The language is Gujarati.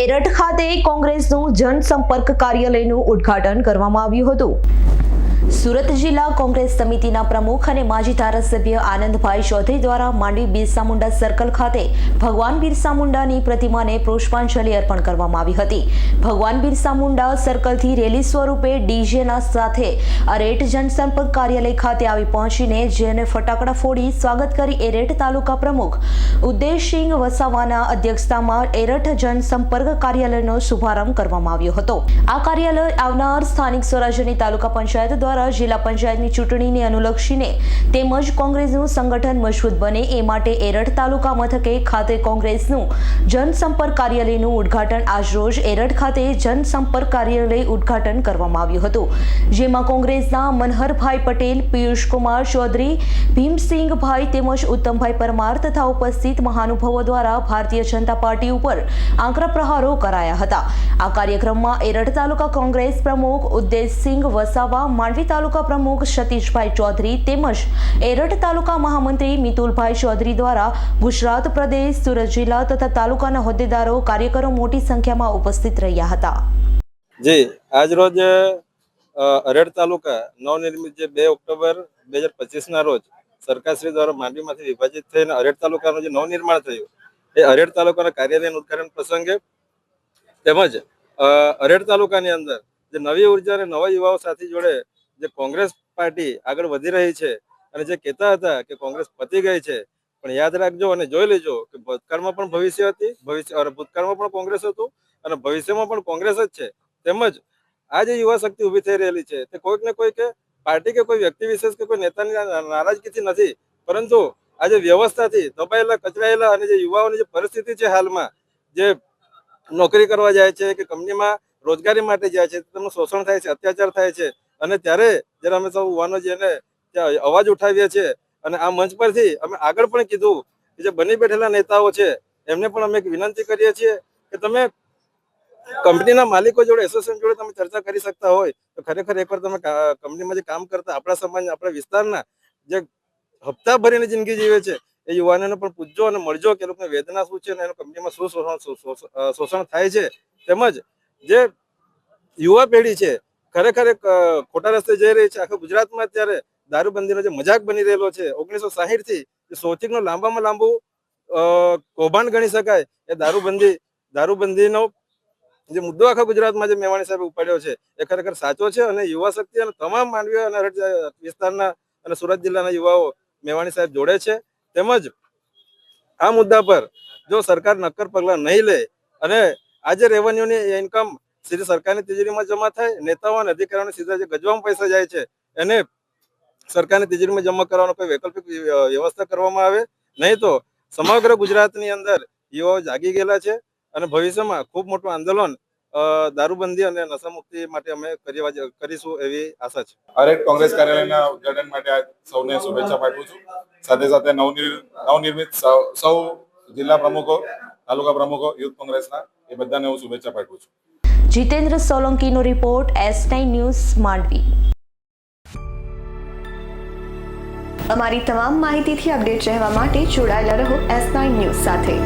એરઠ ખાતે કોંગ્રેસનું જનસંપર્ક કાર્યાલયનું ઉદ્ઘાટન કરવામાં આવ્યું હતું। સુરત જિલ્લા કોંગ્રેસ સમિતિના પ્રમુખ અને માજી ધારાસભ્ય આનંદભાઈ ચૌધરી દ્વારા માંડવી બિરસા મુંડા સર્કલ ખાતે ભગવાન બિરસા મુંડાની પ્રતિમાને પુષ્પાંજલિ અર્પણ કરવામાં આવી હતી। ભગવાન બિરસા મુંડા સર્કલથી રેલી સ્વરૂપે ડીજેના સાથે એરઠ જનસંપર્ક કાર્યાલય ખાતે આવી પહોંચીને જેને ફટાકડા ફોડી સ્વાગત કરી એરઠ તાલુકા પ્રમુખ ઉદયસિંહ વસાવાના અધ્યક્ષતામાં એરઠ જનસંપર્ક કાર્યાલયનો શુભારંભ કરવામાં આવ્યો હતો। આ કાર્યાલય આવનાર સ્થાનિક સ્વરાજ્યની તાલુકા પંચાયત દ્વારા જિલ્લા પંચાયતની ચૂંટણીને અનુલક્ષીને તેમજ કોંગ્રેસનું સંગઠન મજબૂત બને એ માટે એરઠ તાલુકા મથકે ખાતે કોંગ્રેસનું જનસંપર્ક કાર્યાલયનું ઉદ્ઘાટન આજરોજ એરઠ ખાતે જનસંપર્ક કાર્યાલય ઉદ્ઘાટન કરવામાં આવ્યું હતું। જેમાં કોંગ્રેસના મનહરભાઈ પટેલ, પિયુષકુમાર ચૌધરી, ભીમસિંહભાઈ તેમજ ઉત્તમભાઈ પરમાર તથા ઉપસ્થિત મહાનુભાવો દ્વારા ભારતીય જનતા પાર્ટી ઉપર આકરા પ્રહારો કરાયા હતા। આ કાર્યક્રમમાં એરઠ તાલુકા કોંગ્રેસ પ્રમુખ ઉદયસિંહ વસાવા, માંડવી તાલુકા પ્રમુખ સતીશભાઈ ચૌધરી તેમજ એરઠ તાલુકા મહામંત્રી મિતુલભાઈ ચૌધરી દ્વારા ગુજરાત પ્રદેશ, સુરત જિલ્લા તથા તાલુકાના હોદ્દેદારો, કાર્યકરો મોટી સંખ્યામાં ઉપસ્થિત રહ્યા હતા। જી, આજ રોજ એરઠ તાલુકા નવનિર્મિત જે 2 ઓક્ટોબર 2025 ના રોજ સરકારશ્રી દ્વારા માંડવીમાંથી વિભાજિત થઈને એરઠ તાલુકાનું જે નવનિર્માણ થયું એ એરઠ તાલુકાના કાર્યાલયના ઉદ્ઘાટન પ્રસંગે તેમજ એરઠ તાલુકાની અંદર જે નવી ઉર્જા અને નવા યુવાઓ સાથે જોડે જે કોંગ્રેસ પાર્ટી આગળ વધી રહી છે અને જે કહેતા હતા કે કોંગ્રેસ પતી ગઈ છે, પણ યાદ રાખજો અને જોઈ લેજો કે ભૂતકાળમાં પણ ભવિષ્ય હતી, ભૂતકાળમાં પણ કોંગ્રેસ હતું અને ભવિષ્યમાં પણ કોંગ્રેસ જ છે। તેમજ આ જે યુવા શક્તિ ઊભી થઈ રહેલી છે તે કોઈક ને કોઈક પાર્ટી કે કોઈ વ્યક્તિ વિશેષ કે કોઈ નેતાની નારાજગીથી નથી, પરંતુ આ જે વ્યવસ્થાથી દબાયેલા, કચરાયેલા અને જે યુવાઓની જે પરિસ્થિતિ છે હાલમાં, જે નોકરી કરવા જાય છે કે કંપનીમાં રોજગારી માટે જાય છે, તેમનું શોષણ થાય છે, અત્યાચાર થાય છે અને ત્યારે જ્યારે અમે સૌ યુવાનો જેને અવાજ ઉઠાવીએ છીએ અને આ મંચ પરથી અમે આગળ પણ કીધું કે જે બની બેઠેલા નેતાઓ છે એમને પણ અમે એક વિનંતી કરીએ છીએ કે તમે કંપનીના માલિકો જોડે, એસોસિએશન જોડે તમે ચર્ચા કરી શકતા હોય તો ખરેખર એકવાર તમે કંપનીમાં જે કામ કરતા આપણા સમાજના, આપણા વિસ્તારના જે હપ્તા ભરીને જિંદગી જીવે છે એ યુવાનોને પણ પૂછજો અને મળજો કે લોકોને વેદના શું છે અને એનું કંપનીમાં શું શોષણ થાય છે। તેમજ જે યુવા પેઢી છે ખરેખર એક ખોટા રસ્તે જઈ રહી છે। આખા ગુજરાતમાં અત્યારે દારૂબંધીનો જે મજાક બની રહેલો છે, 1960 થી જે સૌથી લાંબામાં લાંબુ કૌભાંડ ગણી શકાય એ દારૂબંધીનો જે મુદ્દો આખા ગુજરાતમાં જે મેવાણી સાહેબે ઉપાડ્યો છે એ ખરેખર સાચો છે અને યુવા શક્તિ અને તમામ માંડવી અને વિસ્તારના અને સુરત જિલ્લાના યુવાઓ મેવાણી સાહેબ જોડે છે। તેમજ આ મુદ્દા પર જો સરકાર નક્કર પગલાં નહીં લે અને આ જે રેવન્યુની ઇન્કમ સીધી સરકારની તિજોરીમાં જમા થાય, નેતાઓ અને અધિકારીઓને સીધા જે ગજવામાં પૈસા જાય છે એને સરકારની તિજોરીમાં જમા કરવાનો કોઈ વૈકલ્પિક વ્યવસ્થા કરવામાં આવે, નહીં તો સમગ્ર ગુજરાતની અંદર યુવાઓ જાગી ગયેલા છે અને ભવિષ્યમાં ખૂબ મોટું આંદોલન દારૂબંધી અને નશામુક્તિ માટે અમે કરીશું એવી આશા છે। એરઠ કોંગ્રેસ કાર્યાલયના ઉદ્ઘાટન માટે સૌને શુભેચ્છા પાઠવું છું। સાથે સાથે નવનિર્મિત સૌ જિલ્લા પ્રમુખો, તાલુકા પ્રમુખો, યુથ કોંગ્રેસના એ બધાને હું શુભેચ્છા પાઠવું છું। જીતેન્દ્ર સોલંકીનો રિપોર્ટ, S9 ન્યૂઝ, માંડવી। અમારી તમામ માહિતીથી અપડેટ રહેવા માટે જોડાયેલા રહો S9 ન્યૂઝ સાથે।